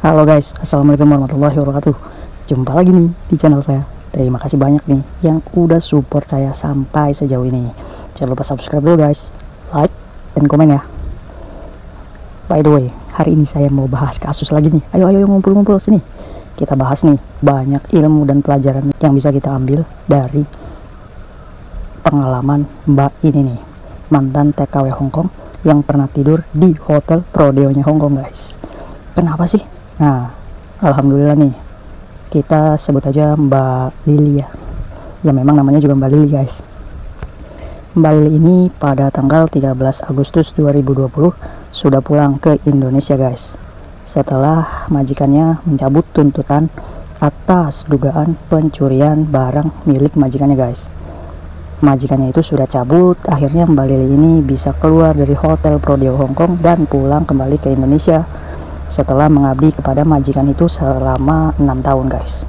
Halo guys, assalamualaikum warahmatullahi wabarakatuh. Jumpa lagi nih di channel saya. Terima kasih banyak nih yang udah support saya sampai sejauh ini. Jangan lupa subscribe dulu guys, like dan komen ya. By the way, hari ini saya mau bahas kasus lagi nih. Ayo ngumpul-ngumpul sini. Kita bahas nih banyak ilmu dan pelajaran yang bisa kita ambil dari pengalaman Mbak ini nih, mantan TKW Hongkong yang pernah tidur di hotel Prodeo-nya Hongkong guys. Kenapa sih? Nah, alhamdulillah nih, kita sebut aja Mbak Lili ya. Ya memang namanya juga Mbak Lili guys. Mbak Lili ini pada tanggal 13 Agustus 2020 sudah pulang ke Indonesia guys. Setelah majikannya mencabut tuntutan atas dugaan pencurian barang milik majikannya guys. Majikannya itu sudah cabut, akhirnya Mbak Lili ini bisa keluar dari hotel Prodeo Hongkong dan pulang kembali ke Indonesia setelah mengabdi kepada majikan itu selama 6 tahun guys.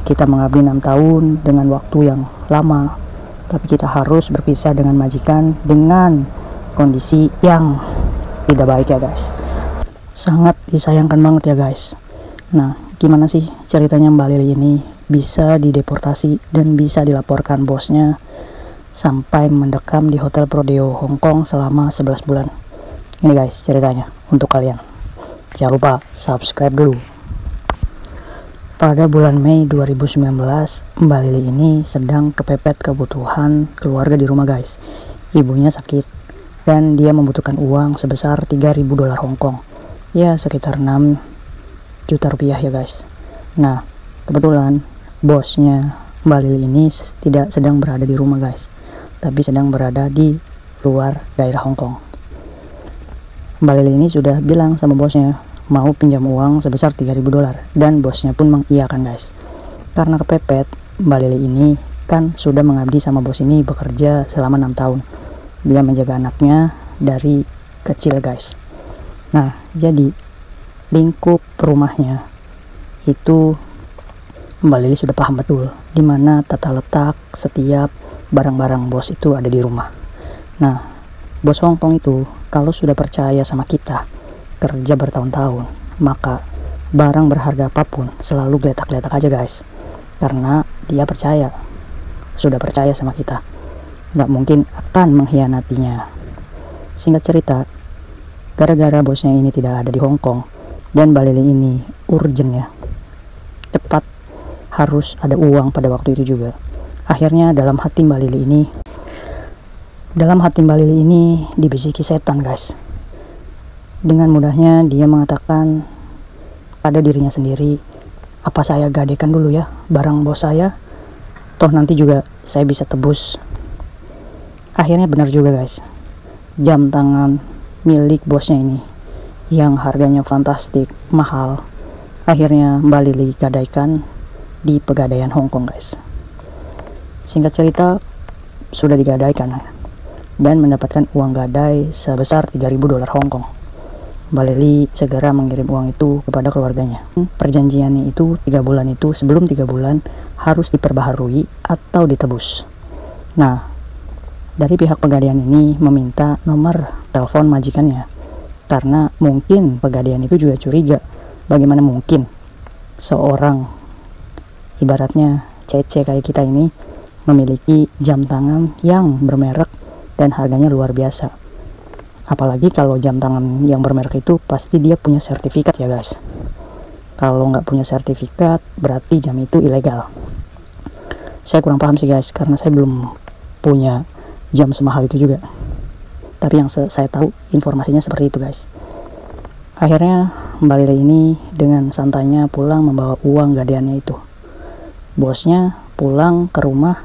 Kita mengabdi 6 tahun dengan waktu yang lama, tapi kita harus berpisah dengan majikan dengan kondisi yang tidak baik ya guys. Sangat disayangkan banget ya guys. Nah, gimana sih ceritanya Mbak Lili ini bisa dideportasi dan bisa dilaporkan bosnya sampai mendekam di hotel Prodeo Hongkong selama 11 bulan. Ini guys ceritanya untuk kalian. Jangan lupa subscribe dulu. Pada bulan Mei 2019, Mbak Lili ini sedang kepepet kebutuhan keluarga di rumah guys. Ibunya sakit dan dia membutuhkan uang sebesar 3.000 dolar Hongkong. Ya sekitar 6 juta rupiah ya guys. Nah, kebetulan bosnya Mbak Lili ini tidak sedang berada di rumah guys, tapi sedang berada di luar daerah Hongkong. Mbak Lili ini sudah bilang sama bosnya mau pinjam uang sebesar 3.000 dolar dan bosnya pun mengiyakan guys. Karena kepepet, Mbak Lili ini kan sudah mengabdi sama bos ini bekerja selama 6 tahun. Dia menjaga anaknya dari kecil guys. Nah, jadi lingkup rumahnya itu Mbak Lili sudah paham betul di mana tata letak setiap barang-barang bos itu ada di rumah. Nah, bos Hongkong itu kalau sudah percaya sama kita kerja bertahun-tahun, maka barang berharga apapun selalu geletak-geletak aja guys, karena dia sudah percaya sama kita, nggak mungkin akan mengkhianatinya. Singkat cerita, gara-gara bosnya ini tidak ada di Hongkong dan Mbak Lili ini urgent ya, cepat harus ada uang pada waktu itu juga. Akhirnya dalam hati Mbak Lili ini dibisiki setan guys. Dengan mudahnya dia mengatakan pada dirinya sendiri, apa saya gadekan dulu ya barang bos saya, toh nanti juga saya bisa tebus. Akhirnya benar juga guys, jam tangan milik bosnya ini yang harganya fantastik, mahal, akhirnya Mbak Lili gadaikan di Pegadaian Hongkong guys. Singkat cerita, sudah digadaikan dan mendapatkan uang gadai sebesar 3.000 dolar Hongkong. Mbak Lili segera mengirim uang itu kepada keluarganya. Perjanjiannya itu 3 bulan itu sebelum 3 bulan harus diperbaharui atau ditebus. Nah, dari pihak Pegadaian ini meminta nomor telepon majikannya karena mungkin Pegadaian itu juga curiga bagaimana mungkin seorang ibaratnya cece kayak kita ini memiliki jam tangan yang bermerek dan harganya luar biasa. Apalagi kalau jam tangan yang bermerek itu pasti dia punya sertifikat ya guys. Kalau nggak punya sertifikat berarti jam itu ilegal. Saya kurang paham sih guys, karena saya belum punya jam semahal itu juga. Tapi yang saya tahu informasinya seperti itu guys. Akhirnya Mbak Lili ini dengan santainya pulang membawa uang gadaiannya itu. Bosnya pulang ke rumah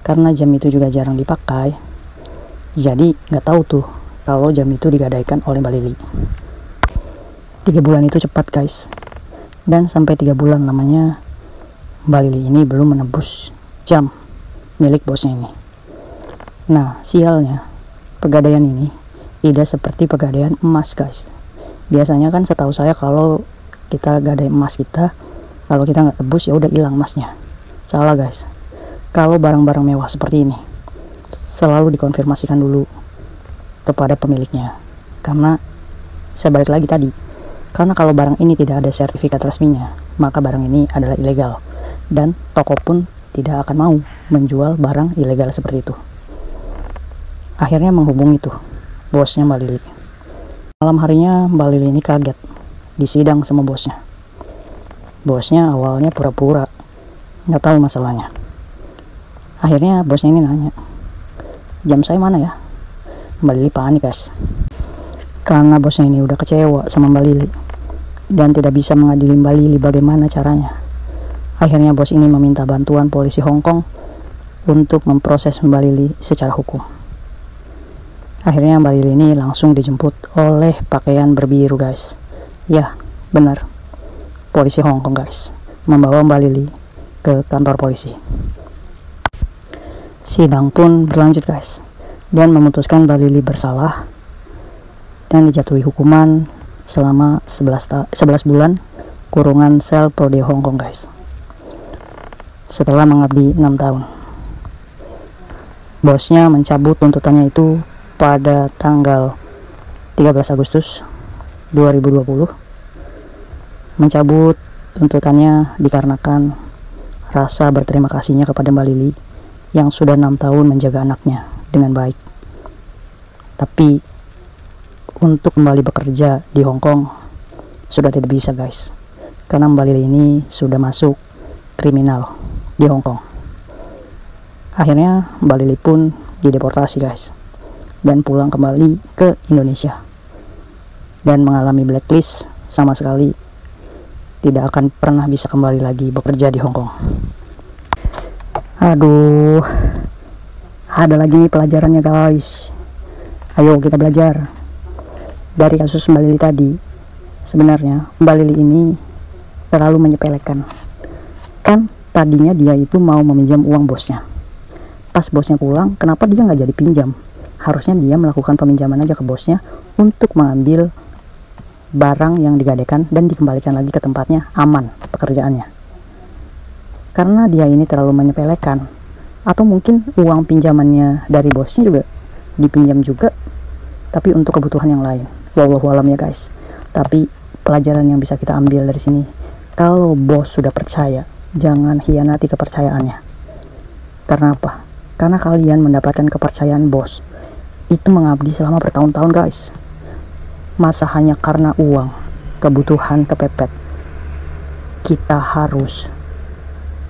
karena jam itu juga jarang dipakai. Jadi nggak tahu tuh kalau jam itu digadaikan oleh Mbak Lili. 3 bulan itu cepat guys, dan sampai 3 bulan lamanya Mbak Lili ini belum menebus jam milik bosnya ini. Nah, sialnya Pegadaian ini tidak seperti Pegadaian emas guys. Biasanya kan setahu saya kalau kita gadai emas kita, kalau kita nggak tebus ya udah hilang emasnya. Salah guys. Kalau barang-barang mewah seperti ini selalu dikonfirmasikan dulu kepada pemiliknya, karena saya balik lagi tadi, Karena kalau barang ini tidak ada sertifikat resminya, maka barang ini adalah ilegal, dan toko pun tidak akan mau menjual barang ilegal seperti itu. Akhirnya menghubungi tuh bosnya Mbak Lili. Malam harinya Mbak Lili ini kaget disidang sama bosnya. Bosnya awalnya pura-pura nggak tahu masalahnya. Akhirnya bosnya ini nanya, jam saya mana ya? Mbak Lili panik guys, karena bosnya ini udah kecewa sama Mbak Lili dan tidak bisa mengadili Mbak Lili bagaimana caranya. Akhirnya bos ini meminta bantuan polisi Hong Kong untuk memproses Mbak Lili secara hukum. Akhirnya Mbak Lili ini langsung dijemput oleh pakaian berbiru guys. Ya benar, polisi Hong Kong guys membawa Mbak Lili ke kantor polisi. Sidang pun berlanjut guys, dan memutuskan Mbak Lili bersalah dan dijatuhi hukuman selama 11 bulan kurungan sel Prode Hong Kong guys. Setelah mengabdi 6 tahun, bosnya mencabut tuntutannya itu pada tanggal 13 Agustus 2020. Mencabut tuntutannya dikarenakan rasa berterima kasihnya kepada Mbak Lili yang sudah 6 tahun menjaga anaknya dengan baik. Tapi untuk kembali bekerja di Hong Kong sudah tidak bisa guys, karena Mbak Lili ini sudah masuk kriminal di Hong Kong. Akhirnya Mbak Lili pun dideportasi guys, dan pulang kembali ke Indonesia, dan mengalami blacklist, sama sekali tidak akan pernah bisa kembali lagi bekerja di Hong Kong. Aduh, ada lagi nih pelajarannya guys. Ayo kita belajar dari kasus Mbak Lili tadi. Sebenarnya Mbak Lili ini terlalu menyepelekan. Kan tadinya dia itu mau meminjam uang bosnya. Pas bosnya pulang, kenapa dia nggak jadi pinjam? Harusnya dia melakukan peminjaman aja ke bosnya untuk mengambil barang yang digadaikan dan dikembalikan lagi ke tempatnya, aman pekerjaannya. Karena dia ini terlalu menyepelekan, atau mungkin uang pinjamannya dari bosnya juga dipinjam juga, tapi untuk kebutuhan yang lain. Wallahu alam ya guys. Tapi pelajaran yang bisa kita ambil dari sini, kalau bos sudah percaya, jangan hianati kepercayaannya. Karena apa? Karena kalian mendapatkan kepercayaan bos itu mengabdi selama bertahun-tahun guys. Masa hanya karena uang, kebutuhan kepepet, kita harus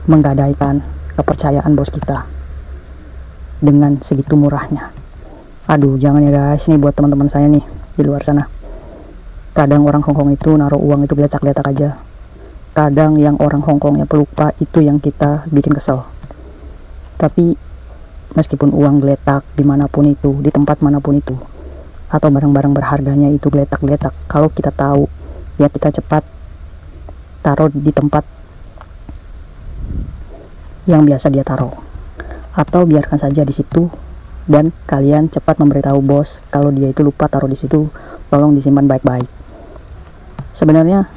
menggadaikan kepercayaan bos kita dengan segitu murahnya? Aduh, jangan ya guys. Ini buat teman-teman saya nih di luar sana. Kadang orang Hongkong itu naruh uang itu geletak-geletak aja. Kadang yang orang Hongkongnya pelupa itu yang kita bikin kesel. Tapi meskipun uang geletak dimanapun itu, di tempat manapun itu, atau barang-barang berharganya itu geletak-geletak, kalau kita tahu, ya kita cepat taruh di tempat yang biasa dia taruh, atau biarkan saja di situ, dan kalian cepat memberitahu bos kalau dia itu lupa taruh di situ, tolong disimpan baik-baik. Sebenarnya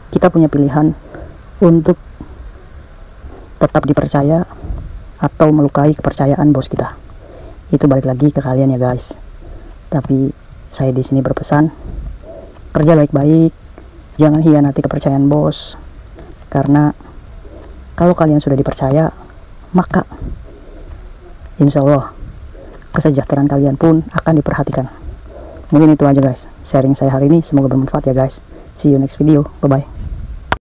kita punya pilihan untuk tetap dipercaya atau melukai kepercayaan bos kita. Itu balik lagi ke kalian ya guys. Tapi saya di sini berpesan, kerja baik-baik, jangan hianati kepercayaan bos. Karena kalau kalian sudah dipercaya, maka insya Allah kesejahteraan kalian pun akan diperhatikan. Mungkin itu aja guys sharing saya hari ini, semoga bermanfaat ya guys. See you next video, bye bye.